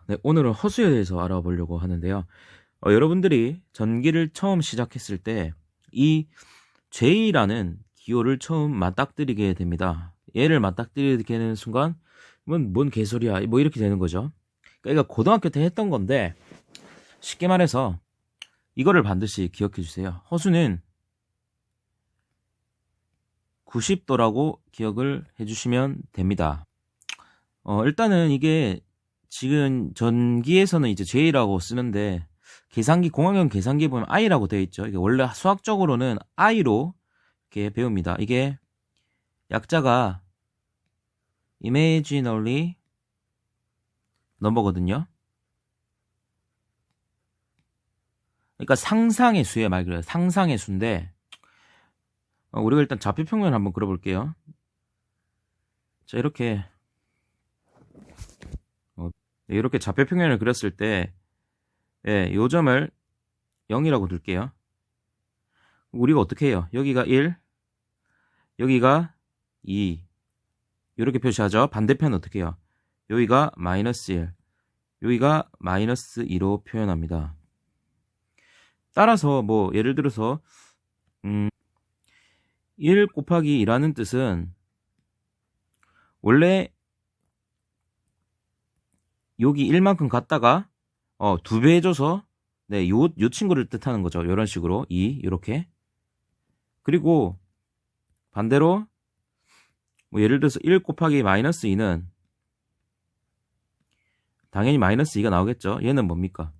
네, 오늘은 허수에 대해서 알아보려고 하는데요. 여러분들이 전기를 처음 시작했을 때 이 J라는 기호를 처음 맞닥뜨리게 됩니다. 얘를 맞닥뜨리게 되는 순간 뭔 개소리야 뭐 이렇게 되는 거죠. 그러니까 고등학교 때 했던 건데 쉽게 말해서 이거를 반드시 기억해 주세요. 허수는 90도라고 기억을 해주시면 됩니다. 일단은 이게 지금 전기에서는 이제 J라고 쓰는데 계산기, 공학용 계산기에 보면 I라고 되어 있죠. 이게 원래 수학적으로는 I로 이렇게 배웁니다. 이게 약자가 imaginary number거든요. 그러니까 상상의 수에 말 그대로 상상의 수인데 우리가 일단 좌표평면을 한번 그려볼게요. 자, 이렇게 좌표평면을 그렸을 때 요 점을 0이라고 둘게요. 우리가 어떻게 해요? 여기가 1, 여기가 2 이렇게 표시하죠. 반대편은 어떻게 해요? 여기가 마이너스 1, 여기가 마이너스 2로 표현합니다. 따라서 뭐 예를 들어서 1 곱하기 2라는 뜻은 원래 여기 1만큼 갔다가 2배 해줘서 네, 요 친구를 뜻하는 거죠. 이런 식으로 2 이렇게. 그리고 반대로 뭐 예를 들어서 1 곱하기 마이너스 2는 당연히 마이너스 2가 나오겠죠. 얘는 뭡니까?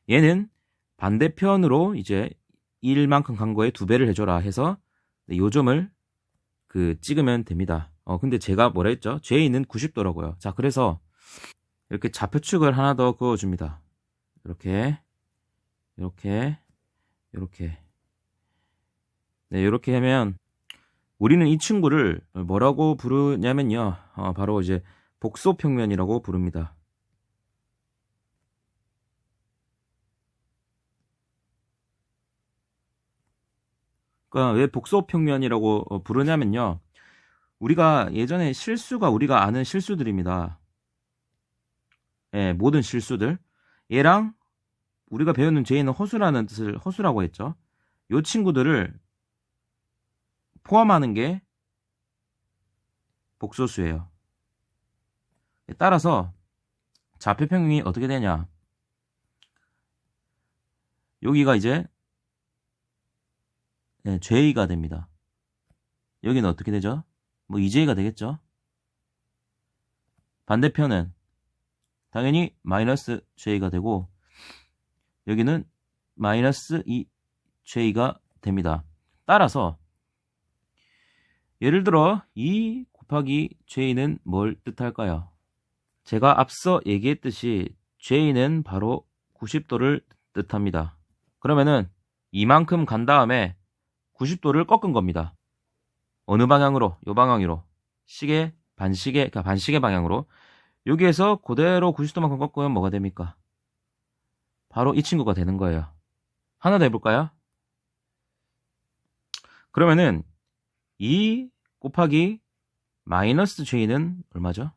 얘는 반대편으로 이제 1만큼 간 거에 2배를 해줘라 해서 요 점을 찍으면 됩니다. 근데 제가 뭐라 했죠? J는 90도라고요. 자, 그래서 이렇게 좌표축을 하나 더 그어줍니다. 이렇게 네, 이렇게 하면 우리는 이 친구를 뭐라고 부르냐면요. 바로 이제 복소평면이라고 부릅니다. 그러니까 왜 복소평면이라고 부르냐면요. 우리가 예전에 우리가 아는 실수들입니다. 예, 모든 실수들. 얘랑 우리가 배우는 J는 허수라는 뜻을 허수라고 했죠. 요 친구들을 포함하는 게 복소수예요. 따라서 좌표평면이 어떻게 되냐. 여기가 이제 J가 됩니다. 여기는 어떻게 되죠? 뭐 2J가 되겠죠. 반대편은 당연히 마이너스 J가 되고 여기는 마이너스 2J가 됩니다. 따라서 예를 들어 2 곱하기 J는 뭘 뜻할까요? 제가 앞서 얘기했듯이 J는 바로 90도를 뜻합니다. 그러면은 이만큼 간 다음에 90도를 꺾은 겁니다. 어느 방향으로? 요 방향으로. 반시계 방향으로. 여기에서 그대로 90도만큼 꺾으면 뭐가 됩니까? 바로 이 친구가 되는 거예요. 하나 더 해볼까요? 그러면은 2 곱하기 마이너스 J는 얼마죠?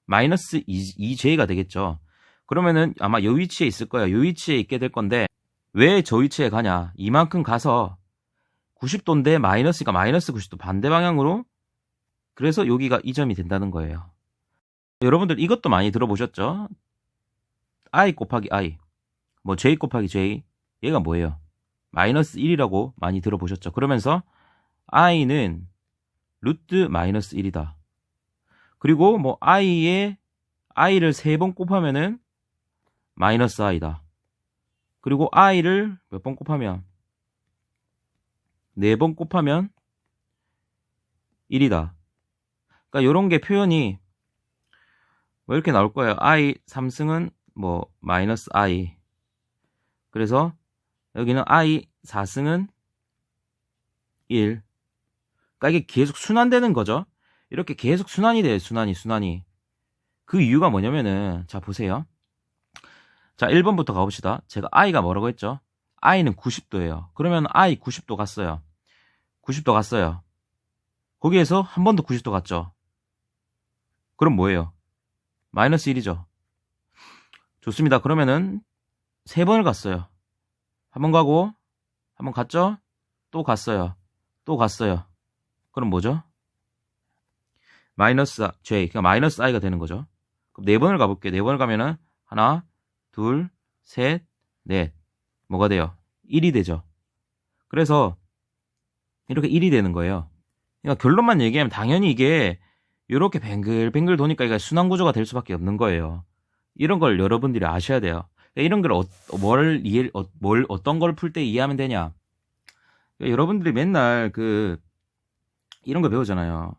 마이너스 2J가 되겠죠. 그러면은 아마 이 위치에 있을 거예요. 이 위치에 있게 될 건데 왜 저 위치에 가냐? 이만큼 가서 90도인데 마이너스가 마이너스 90도 반대 방향으로 그래서 여기가 이 점이 된다는 거예요. 여러분들 이것도 많이 들어보셨죠? I 곱하기 I 뭐 J 곱하기 J 얘가 뭐예요? 마이너스 1이라고 많이 들어보셨죠? 그러면서 I는 루트 마이너스 1이다. 그리고 뭐 I를 3번 곱하면은 마이너스 I다. 그리고 I를 몇 번 곱하면 4번 곱하면 1이다. 그러니까 요런 게 표현이 뭐 이렇게 나올 거예요. I 3승은 뭐 마이너스 I. 그래서 여기는 I 4승은 1. 그러니까 이게 계속 순환되는 거죠. 이렇게 계속 순환이 돼요. 순환이. 그 이유가 뭐냐면은 자 보세요. 자 1번부터 가봅시다. 제가 I가 뭐라고 했죠? I는 90도예요. 그러면 I 90도 갔어요. 90도 갔어요. 거기에서 한 번 더 90도 갔죠. 그럼 뭐예요? 마이너스 1이죠. 좋습니다. 그러면은 3번을 갔어요. 한 번 가고, 한 번 갔죠? 또 갔어요. 또 갔어요. 그럼 뭐죠? 마이너스 j, 그러니까 마이너스 i가 되는 거죠. 그럼 4번을 가볼게요. 4번을 가면은 하나, 둘, 셋, 넷. 뭐가 돼요? 1이 되죠. 그래서 이렇게 1이 되는 거예요. 그러니까 결론만 얘기하면 당연히 이게 이렇게 뱅글뱅글 도니까 이게 순환 구조가 될 수밖에 없는 거예요. 이런 걸 여러분들이 아셔야 돼요. 이런 걸 어떤 걸 풀 때 이해하면 되냐? 그러니까 여러분들이 맨날 이런 거 배우잖아요.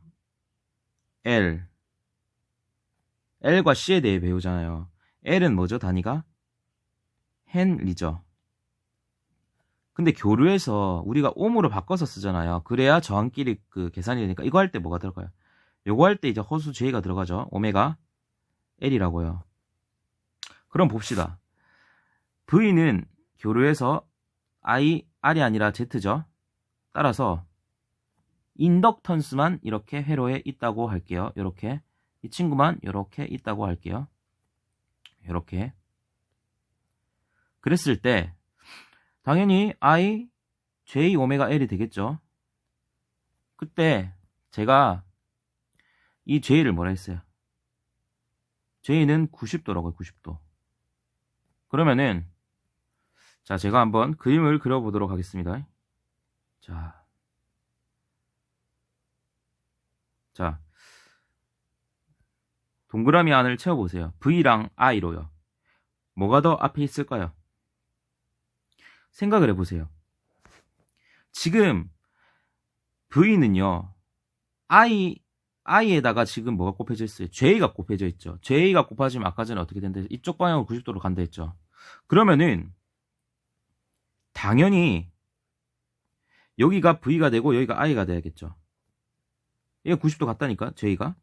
L과 C에 대해 배우잖아요. L은 뭐죠? 단위가? 헨리죠. 근데 교류에서 우리가 옴으로 바꿔서 쓰잖아요. 그래야 저항끼리 계산이 되니까 이거 할 때 뭐가 들어가요? 요거 할 때 이제 허수 J가 들어가죠. 오메가 L이라고요. 그럼 봅시다. V는 교류에서 R이 아니라 Z죠. 따라서 인덕턴스만 이렇게 회로에 있다고 할게요. 이렇게 이 친구만 이렇게 있다고 할게요. 이렇게 그랬을 때 당연히 I, J, 오메가 L이 되겠죠. 그때 제가 이 J를 뭐라 했어요? J는 90도라고요. 90도. 그러면은 자, 제가 한번 그림을 그려보도록 하겠습니다. 자, 동그라미 안을 채워보세요. V랑 I로요. 뭐가 더 앞에 있을까요? 생각을 해보세요. 지금 V는요, I에다가 지금 뭐가 곱해져 있어요? J가 곱해져 있죠. J가 곱해지면 아까 전에 어떻게 된다? 이쪽 방향으로 90도로 간다 했죠. 그러면은 당연히 여기가 V가 되고 여기가 I가 돼야겠죠. 얘가 90도 같다니까, J가.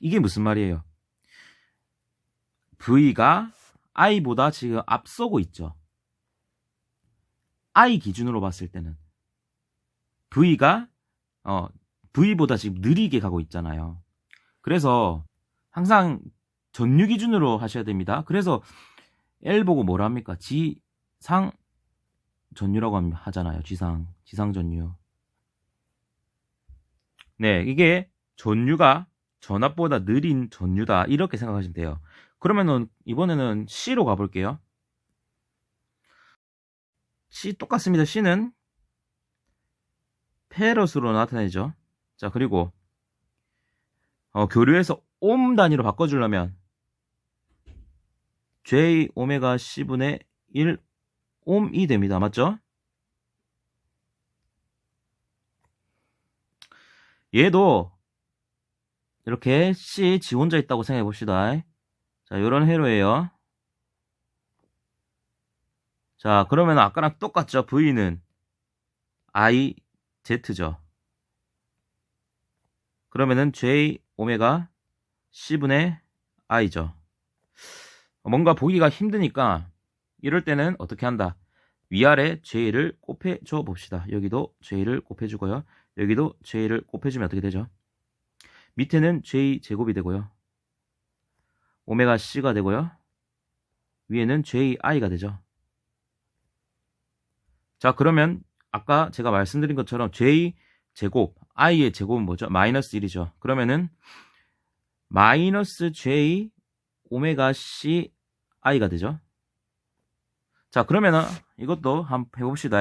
이게 무슨 말이에요? V가 I보다 지금 앞서고 있죠. I 기준으로 봤을 때는 V가 V보다 지금 느리게 가고 있잖아요. 그래서 항상 전류 기준으로 하셔야 됩니다. 그래서 L 보고 뭐라 합니까? 지상 전류라고 하잖아요. 지상 전류. 네, 이게 전류가 전압보다 느린 전류다. 이렇게 생각하시면 돼요. 그러면은 이번에는 C로 가볼게요. C 똑같습니다. C는 페럿으로 나타내죠. 자, 그리고 교류에서 옴 단위로 바꿔주려면 J 오메가 C분의 1 옴이 됩니다. 맞죠? 얘도 이렇게 C 지 혼자 있다고 생각해 봅시다. 자, 요런 회로예요. 자, 그러면 아까랑 똑같죠? V는 I, Z죠. 그러면은 J 오메가 C분의 I죠. 뭔가 보기가 힘드니까 이럴 때는 어떻게 한다? 위아래 J를 곱해줘 봅시다. 여기도 J를 곱해주고요. 여기도 J를 곱해주면 어떻게 되죠? 밑에는 J 제곱이 되고요. 오메가 C가 되고요. 위에는 JI가 되죠. 자, 그러면 아까 제가 말씀드린 것처럼 J 제곱, I의 제곱은 뭐죠? 마이너스 1이죠. 그러면은 마이너스 J 오메가 C I가 되죠. 자, 그러면은 이것도 한번 해봅시다.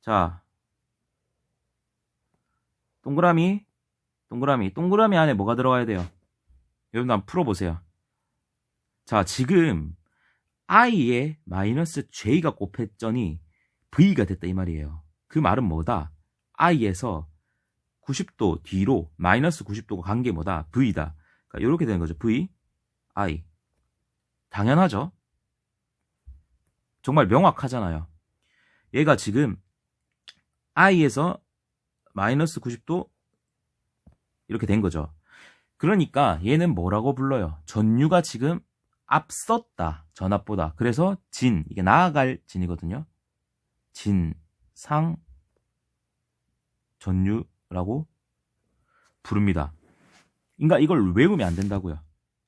자, 동그라미 안에 뭐가 들어가야 돼요? 여러분 한번 풀어보세요. 자, 지금 I에 마이너스 J가 곱했더니 V가 됐다 이 말이에요. 그 말은 뭐다? I에서 90도 뒤로 마이너스 90도가 간 게 뭐다? V다. 그러니까 이렇게 되는 거죠. V, I. 당연하죠. 정말 명확하잖아요. 얘가 지금 I에서 마이너스 90도 이렇게 된 거죠. 그러니까 얘는 뭐라고 불러요? 전류가 지금 앞섰다. 전압보다. 그래서 진, 이게 나아갈 진이거든요. 진상 전류라고 부릅니다. 그러니까 이걸 외우면 안 된다고요.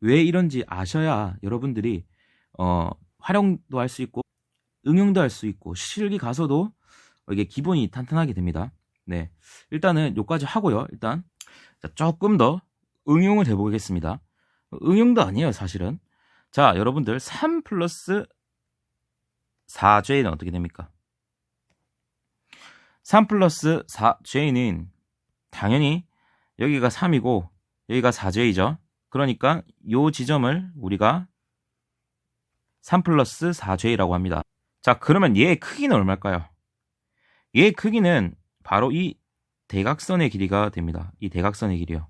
왜 이런지 아셔야 여러분들이 활용도 할 수 있고 응용도 할 수 있고 실기 가서도 이게 기본이 탄탄하게 됩니다. 네, 일단은 요까지 하고요. 일단 조금 더 응용을 해보겠습니다. 응용도 아니에요, 사실은. 자, 여러분들 3 플러스 4j는 어떻게 됩니까? 3 플러스 4j는 당연히 여기가 3이고 여기가 4j죠. 그러니까 요 지점을 우리가 3 플러스 4j라고 합니다. 자, 그러면 얘의 크기는 얼마일까요? 얘의 크기는 바로 이 대각선의 길이가 됩니다. 이 대각선의 길이요.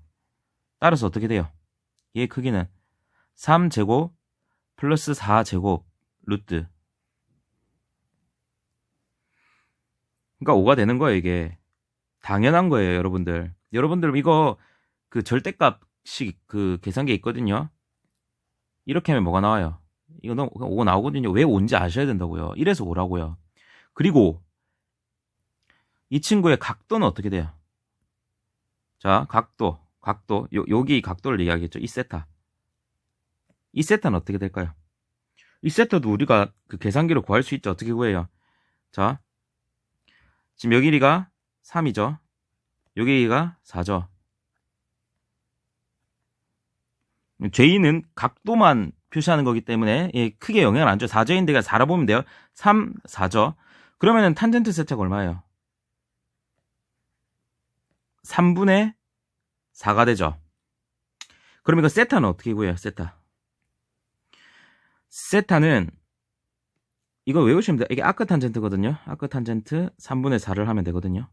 따라서 어떻게 돼요? 얘의 크기는 3제곱 플러스 4제곱 루트. 그러니까 5가 되는 거예요, 이게. 당연한 거예요, 여러분들. 여러분들 이거 그 절대값식 그 계산기에 있거든요. 이렇게 하면 뭐가 나와요? 이거 5 나오거든요. 왜 5인지 아셔야 된다고요. 이래서 5라고요. 그리고 이 친구의 각도는 어떻게 돼요? 자, 각도. 여기 각도를 얘기하겠죠. 이 세타. 이 세타는 어떻게 될까요? 이 세타도 우리가 그 계산기로 구할 수 있죠. 어떻게 구해요? 자, 지금 여기 길이가 3이죠. 여기 길이가 4죠. J는 각도만 표시하는 거기 때문에 크게 영향을 안 줘요. 4J인데가 4라 보면 돼요. 3, 4죠. 그러면은 탄젠트 세타가 얼마예요? 3분의 4가 되죠. 그럼 이거 세타는 어떻게 구해요? 세타는 이거 외우시면 돼요. 이게 아크 탄젠트거든요. 아크 탄젠트 3분의 4를 하면 되거든요.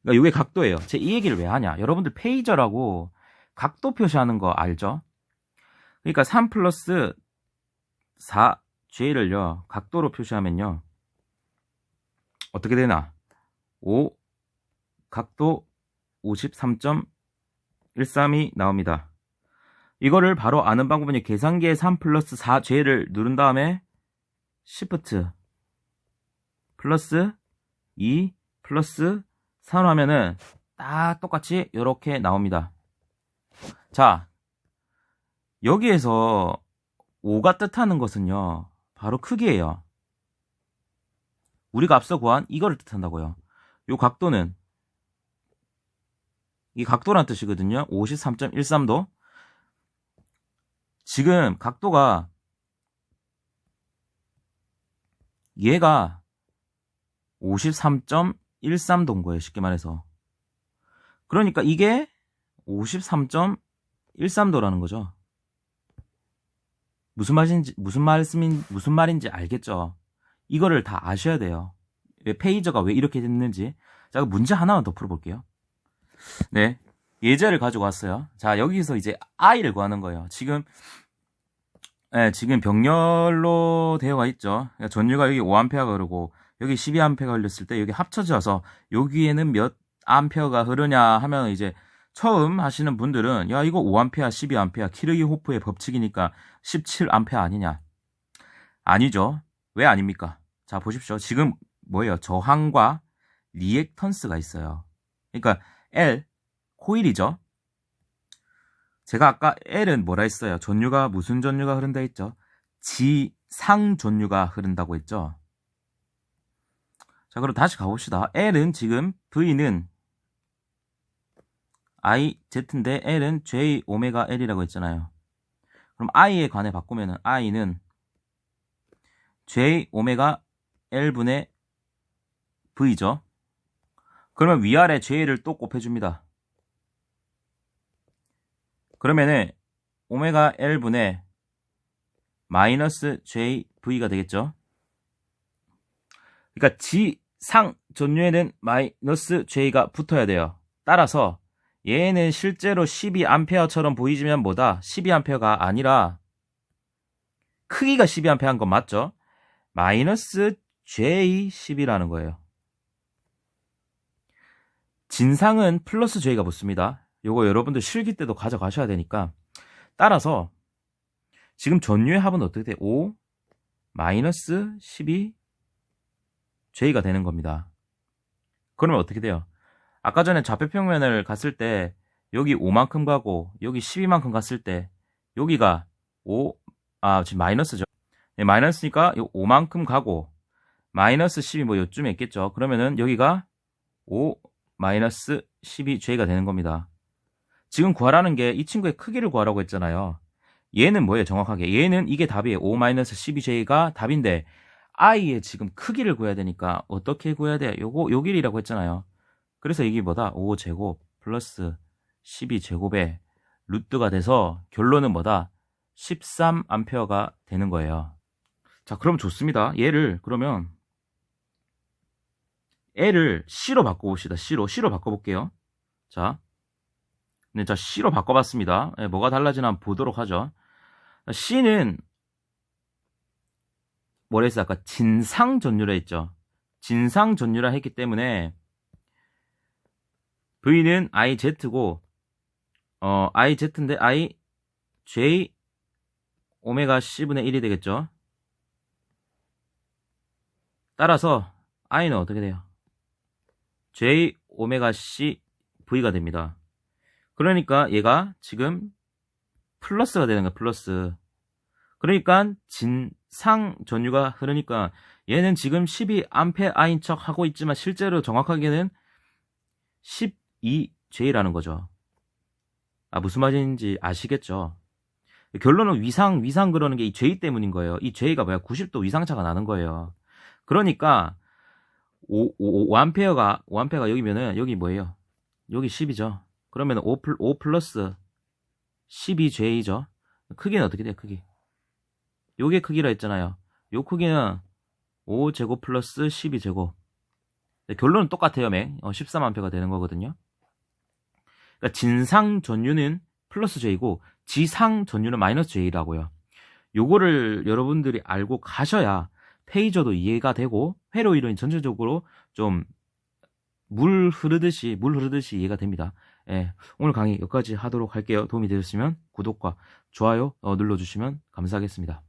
그러니까 이게 각도예요. 제가 이 얘기를 왜 하냐? 여러분들 페이저라고 각도 표시하는 거 알죠? 그러니까 3 플러스 4j를요 각도로 표시하면요 어떻게 되나? 5 각도 53.132 나옵니다. 이거를 바로 아는 방법은 계산기에 3 플러스 4j를 누른 다음에 Shift 플러스 2 플러스 3 하면은 딱 똑같이 이렇게 나옵니다. 자, 여기에서 5가 뜻하는 것은요 바로 크기예요. 우리가 앞서 구한 이거를 뜻한다고요. 요 각도는 이 각도란 뜻이거든요. 53.13도. 지금 각도가 얘가 53.13도인 거예요. 쉽게 말해서. 그러니까 이게 53.13도라는 거죠. 무슨 말인지 알겠죠? 이거를 다 아셔야 돼요. 페이저가 왜 이렇게 됐는지. 자, 문제 하나만 더 풀어볼게요. 네. 예제를 가지고 왔어요. 자, 여기서 이제 I를 구하는 거예요. 지금 병렬로 되어가 있죠. 그러니까 전류가 여기 5A가 흐르고, 여기 12A가 흘렸을 때, 여기 합쳐져서, 여기에는 몇 A가 흐르냐 하면 이제, 처음 하시는 분들은, 야, 이거 5A, 12A, 키르기호프의 법칙이니까 17A 아니냐? 아니죠. 왜 아닙니까? 자, 보십시오. 지금 뭐예요? 저항과 리액턴스가 있어요. 그러니까, L, 코일이죠. 제가 아까 L은 뭐라 했어요? 전류가 무슨 전류가 흐른다 했죠? 지상 전류가 흐른다고 했죠. 자, 그럼 다시 가봅시다. L은 지금 V는 IZ인데 L은 J 오메가 L이라고 했잖아요. 그럼 I에 관해 바꾸면은 I는 J 오메가 L분의 V죠. 그러면 위아래 J를 또 곱해줍니다. 그러면은 오메가 L분의 마이너스 JV가 되겠죠. 그러니까 지상 전류에는 마이너스 J가 붙어야 돼요. 따라서 얘는 실제로 12A처럼 보이지만 뭐다? 12A가 아니라 크기가 12A인 건 맞죠? 마이너스 J10이라는 거예요. 진상은 플러스 J가 붙습니다. 요거 여러분들 실기 때도 가져가셔야 되니까. 따라서 지금 전류의 합은 어떻게 돼? 5 마이너스 12 J가 되는 겁니다. 그러면 어떻게 돼요? 아까 전에 좌표평면을 갔을 때 여기 5만큼 가고 여기 12만큼 갔을 때 여기가 5, 지금 마이너스죠. 네, 마이너스니까 요 5만큼 가고, 마이너스 10이 뭐 요쯤에 있겠죠. 그러면은 여기가 5 마이너스 12J가 되는 겁니다. 지금 구하라는 게 이 친구의 크기를 구하라고 했잖아요. 얘는 뭐예요, 정확하게? 얘는 이게 답이에요. 5 마이너스 12J가 답인데, i의 지금 크기를 구해야 되니까 어떻게 구해야 돼? 요 길이라고 했잖아요. 그래서 이게 뭐다? 5제곱 플러스 12제곱의 루트가 돼서 결론은 뭐다? 13A가 되는 거예요. 자, 그럼 좋습니다. 얘를 그러면 L을 C로 바꿔봅시다. C로 바꿔볼게요. 자, 네, 자 C로 바꿔봤습니다. 네, 뭐가 달라지나 한번 보도록 하죠. C는 뭐라 했어? 아까 진상전류라 했죠. 진상전류라 했기 때문에 V는 IZ고 IZ인데 IJ 오메가 C분의 1이 되겠죠. 따라서 I는 어떻게 돼요? J 오메가 C V가 됩니다. 그러니까 얘가 지금 플러스가 되는 거야. 플러스. 그러니까 진상 전류가 흐르니까 얘는 지금 12A인 척 하고 있지만 실제로 정확하게는 12J라는 거죠. 무슨 말인지 아시겠죠? 결론은 위상 그러는 게 이 J 때문인 거예요. 이 J가 뭐야? 90도 위상차가 나는 거예요. 그러니까 5A가 여기면은 여기 뭐예요? 여기 10이죠. 그러면 5 플러스 12J죠. 크기는 어떻게 돼요? 크기. 요게 크기라 했잖아요. 요 크기는 5제곱 플러스 12제곱. 결론은 똑같아요. 13A가 되는 거거든요. 그러니까 진상 전류는 플러스 J고 지상 전류는 마이너스 J라고요. 요거를 여러분들이 알고 가셔야 페이저도 이해가 되고 회로 이론이 전체적으로 좀 물 흐르듯이 이해가 됩니다. 예, 오늘 강의 여기까지 하도록 할게요. 도움이 되셨으면 구독과 좋아요 눌러주시면 감사하겠습니다.